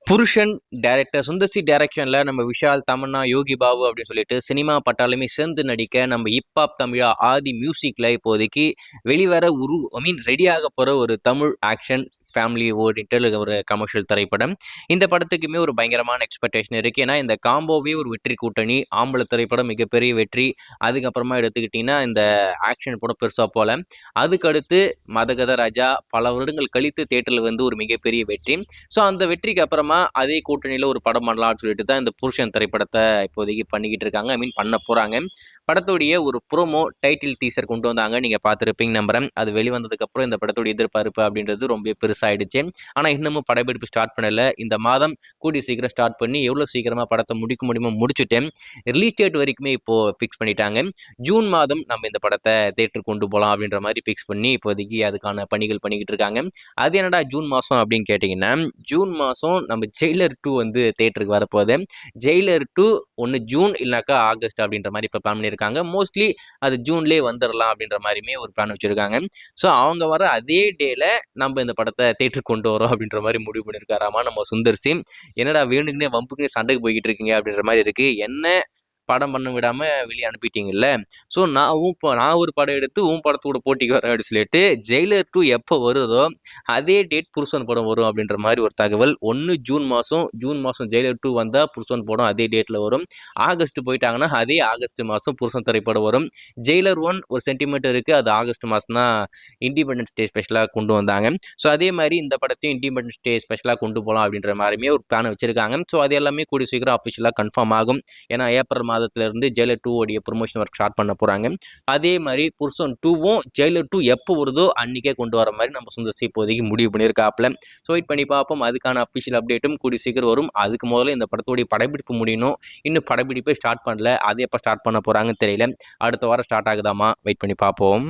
புருஷன் director Sundar C டைரக்ஷன்ல நம்ம விஷால், தமன்னா, யோகி பாபு அப்படின்னு சொல்லிட்டு சினிமா பட்டாலுமே சேர்ந்து நடிக்க நம்ம ஹிப்ஹாப் தமிழா ஆதி மியூசிக்ல இப்போதைக்கு வெளிவர ரெடியாக போற ஒரு தமிழ் ஆக்ஷன் ஃபேமிலி ஓரியன்டட் ஒரு கமர்ஷியல் திரைப்படம். இந்த படத்துக்குமே ஒரு பயங்கரமான எக்ஸ்பெக்டேஷன் இருக்கு. ஏன்னா இந்த காம்போவே ஒரு வெற்றி கூட்டணி. ஆம்பள திரைப்படம் மிகப்பெரிய வெற்றி. அதுக்கப்புறமா எடுத்துக்கிட்டீங்கன்னா இந்த ஆக்ஷன் படம் பெருசா போல. அதுக்கடுத்து மதகத ராஜா பல வருடங்கள் கழித்து தியேட்டர்ல வந்து ஒரு மிகப்பெரிய வெற்றி. ஸோ அந்த வெற்றிக்கு அப்புறமா அதே கூட்டணியில ஒரு படம் பண்ணலாம்னு சொல்லிட்டு தான் இந்த புருஷன் திரைப்படத்தை இப்போதைக்கு பண்ணிக்கிட்டு இருக்காங்க. பண்ண போறாங்க. படத்துடைய ஒரு ப்ரோமோ டைட்டில் டீசர் கொண்டு வந்தாங்க. நீங்க பார்த்திருப்பீங்க நம்புறேன். அது வெளிவந்ததுக்கு அப்புறம் இந்த படத்துடைய எதிர்பார்ப்பு அப்படின்றது ரொம்ப பெருசாயிடுச்சு. ஆனா இன்னமும் படப்பிடிப்பு ஸ்டார்ட் பண்ணல. இந்த மாதம் கூடிய சீக்கிரம் ஸ்டார்ட் பண்ணி எவ்வளவு சீக்கிரமா படத்தை முடிக்க முடியுமோ முடிச்சுட்டு ரிலீஸ் டேட் வரைக்குமே இப்போ பிக்ஸ் பண்ணிட்டாங்க. ஜூன் மாதம் நம்ம இந்த படத்தை தியேட்டருக்கு கொண்டு போகலாம் அப்படின்ற மாதிரி பிக்ஸ் பண்ணி இப்போதைக்கு அதுக்கான பணிகள் பண்ணிக்கிட்டு இருக்காங்க. அது என்னடா ஜூன் மாசம் அப்படின்னு கேட்டீங்கன்னா, ஜூன் மாசம் நம்ம ஜெயிலர் 2 வந்து தியேட்டருக்கு வரப்போகுது. ஜெயிலர் 2 ஒன்று ஜூன் இல்லைனாக்கா ஆகஸ்ட் அப்படின்ற மாதிரி இப்போ பிளான் பண்ணியிருக்காங்க. மோஸ்ட்லி அது ஜூன்லேயே வந்துடலாம் அப்படின்ற மாதிரியுமே ஒரு பிளான் வச்சிருக்காங்க. ஸோ அவங்க வர அதே டேல நம்ம இந்த படத்தை தியேட்டருக்கு கொண்டு வரோம் அப்படின்ற மாதிரி முடிவு பண்ணியிருக்காராமா நம்ம சுந்தர் சி. என்னடா வேணுக்குனே வம்புக்குனே சண்டைக்கு போய்கிட்டு இருக்கீங்க அப்படின்ற மாதிரி இருக்கு. என்ன படம் பண்ண விடாம வெளியே அனுப்பிட்டீங்கல்ல. ஸோ நான் ஒரு படம் எடுத்து உன் படத்தோட போட்டிக்கு வரேன் அப்படின்னு சொல்லிட்டு ஜெயிலர் 2 எப்போ வருதோ அதே டேட் புருஷன் படம் வரும் அப்படின்ற மாதிரி ஒரு தகவல். ஒன்று ஜூன் மாதம் ஜெயிலர் 2 வந்தால் புருஷன் படம் அதே டேட்டில் வரும். ஆகஸ்ட் போயிட்டாங்கன்னா அதே ஆகஸ்ட் மாதம் புருஷன் திரைப்படம் வரும். ஜெயிலர் 1 ஒரு சென்டிமீட்டர் இருக்குது. அது ஆகஸ்ட் மாதம் தான் இண்டிபெண்டன்ஸ் டே ஸ்பெஷலாக கொண்டு வந்தாங்க. ஸோ அதே மாதிரி இந்த படத்தையும் இண்டிபெண்டன்ஸ் டே ஸ்பெஷலாக கொண்டு போகலாம் அப்படின்ற மாதிரியுமே ஒரு பிளான் வச்சிருக்காங்க. ஸோ அது எல்லாமே கூடிய சீக்கிரம் அஃபிஷியலாக கன்ஃபார்ம் ஆகும். ஏன்னா ஏப்ரல் மாதத்துல இருந்து ஜெயிலர் 2 உடைய ப்ரொமோஷன் ஒர்க் ஸ்டார்ட் பண்ண போறாங்க. அதே மாதிரி புருஷன் 2வும் ஜெயிலர் 2 எப்போ வருதோ அன்னைக்கே கொண்டு வர மாதிரி நம்ம சுந்தர் சி இப்போதைக்கு முடிவு பண்ணியிருக்காப்ல. ஸோ வெயிட் பண்ணி பார்ப்போம். அதுக்கான அஃபிஷியல் அப்டேட்டும் கூடிய சீக்கிரம் வரும். அதுக்கு முதல்ல இந்த படத்துடைய படப்பிடிப்பு முடியணும். இன்னும் படப்பிடிப்பே ஸ்டார்ட் பண்ணல. அது எப்போ ஸ்டார்ட் பண்ண போறாங்கன்னு தெரியல. அடுத்த வாரம் ஸ்டார்ட் ஆகுதாமா, வெயிட் பண்ணி பார்ப்போம்.